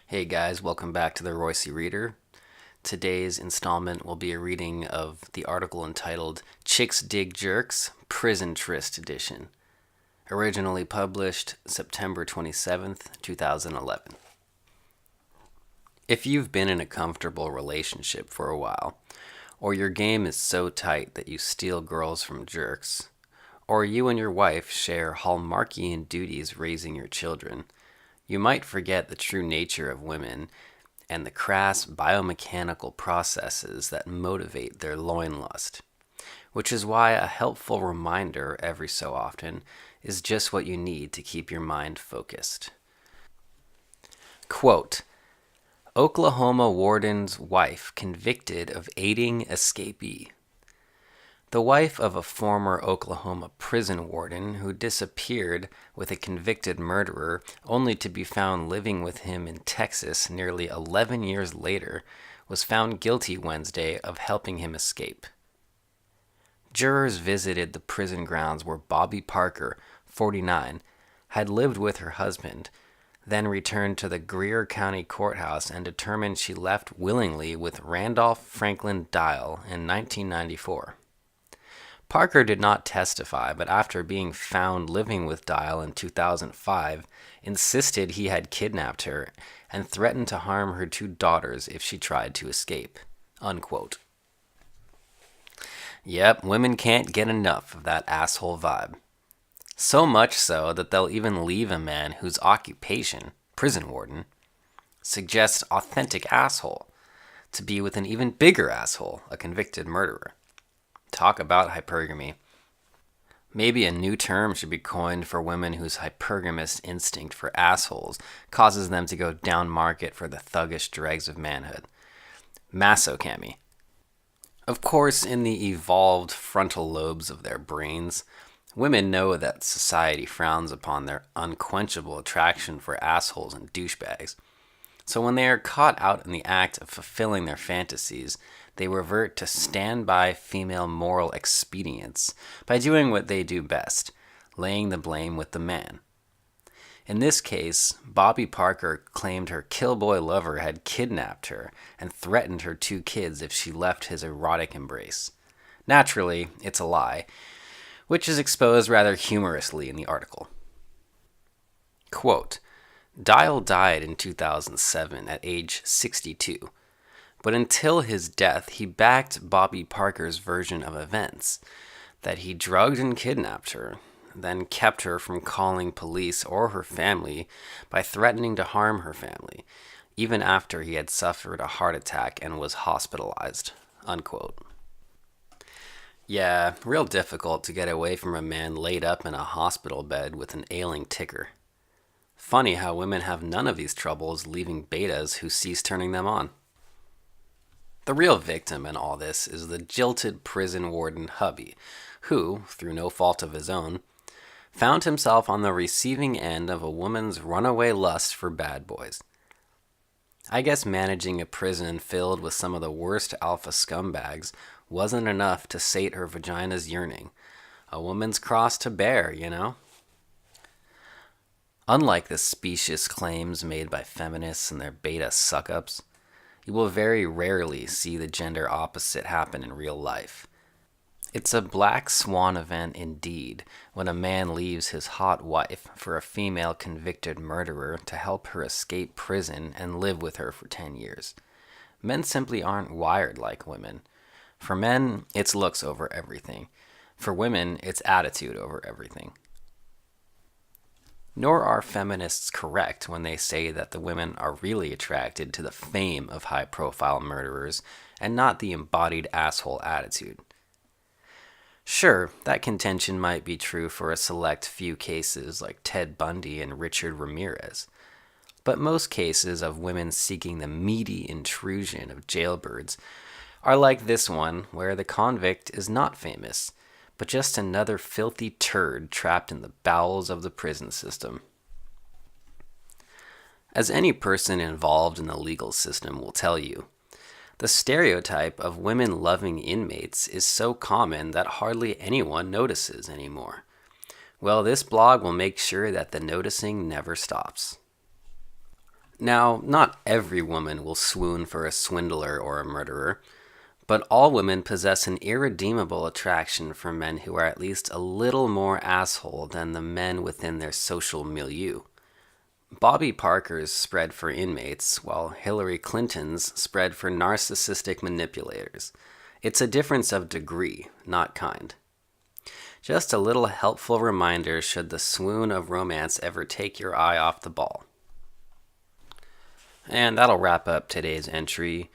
Hey guys, welcome back to the Roissy Reader. Today's installment will be a reading of the article entitled Chicks Dig Jerks, Prison Tryst Edition, originally published September 27th, 2011. If you've been in a comfortable relationship for a while, or your game is so tight that you steal girls from jerks, or you and your wife share Hallmarkian duties raising your children, you might forget the true nature of women and the crass biomechanical processes that motivate their loin lust, which is why a helpful reminder every so often is just what you need to keep your mind focused. Quote, Oklahoma warden's wife convicted of aiding escapee. The wife of a former Oklahoma prison warden who disappeared with a convicted murderer only to be found living with him in Texas nearly 11 years later was found guilty Wednesday of helping him escape. Jurors visited the prison grounds where Bobby Parker, 49, had lived with her husband, then returned to the Greer County Courthouse and determined she left willingly with Randolph Franklin Dial in 1994. Parker did not testify, but after being found living with Dial in 2005, insisted he had kidnapped her and threatened to harm her two daughters if she tried to escape. Unquote. Yep, women can't get enough of that asshole vibe. So much so that they'll even leave a man whose occupation, prison warden, suggests authentic asshole, to be with an even bigger asshole, a convicted murderer. Talk about hypergamy. Maybe a new term should be coined for women whose hypergamous instinct for assholes causes them to go down market for the thuggish dregs of manhood. Masocamy. Of course, in the evolved frontal lobes of their brains, women know that society frowns upon their unquenchable attraction for assholes and douchebags. So when they are caught out in the act of fulfilling their fantasies, they revert to standby female moral expedience by doing what they do best, laying the blame with the man. In this case, Bobby Parker claimed her killboy lover had kidnapped her and threatened her two kids if she left his erotic embrace. Naturally, it's a lie, which is exposed rather humorously in the article. Quote, Dial died in 2007 at age 62, but until his death, he backed Bobby Parker's version of events, that he drugged and kidnapped her, then kept her from calling police or her family by threatening to harm her family, even after he had suffered a heart attack and was hospitalized. Unquote. Yeah, real difficult to get away from a man laid up in a hospital bed with an ailing ticker. Funny how women have none of these troubles leaving betas who cease turning them on. The real victim in all this is the jilted prison warden hubby, who, through no fault of his own, found himself on the receiving end of a woman's runaway lust for bad boys. I guess managing a prison filled with some of the worst alpha scumbags wasn't enough to sate her vagina's yearning. A woman's cross to bear, you know? Unlike the specious claims made by feminists and their beta suck-ups, you will very rarely see the gender opposite happen in real life. It's a black swan event indeed when a man leaves his hot wife for a female convicted murderer to help her escape prison and live with her for 10 years. Men simply aren't wired like women. For men, it's looks over everything. For women, it's attitude over everything. Nor are feminists correct when they say that the women are really attracted to the fame of high-profile murderers and not the embodied asshole attitude. Sure, that contention might be true for a select few cases like Ted Bundy and Richard Ramirez, but most cases of women seeking the meaty intrusion of jailbirds are like this one where the convict is not famous, but just another filthy turd trapped in the bowels of the prison system. As any person involved in the legal system will tell you, the stereotype of women-loving inmates is so common that hardly anyone notices anymore. Well, this blog will make sure that the noticing never stops. Now, not every woman will swoon for a swindler or a murderer, but all women possess an irredeemable attraction for men who are at least a little more asshole than the men within their social milieu. Bobby Parker's spread for inmates, while Hillary Clinton's spread for narcissistic manipulators. It's a difference of degree, not kind. Just a little helpful reminder should the swoon of romance ever take your eye off the ball. And that'll wrap up today's entry.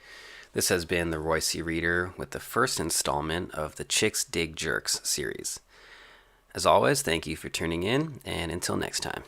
This has been the Roissy Reader with the first installment of the Chicks Dig Jerks series. As always, thank you for tuning in, and until next time.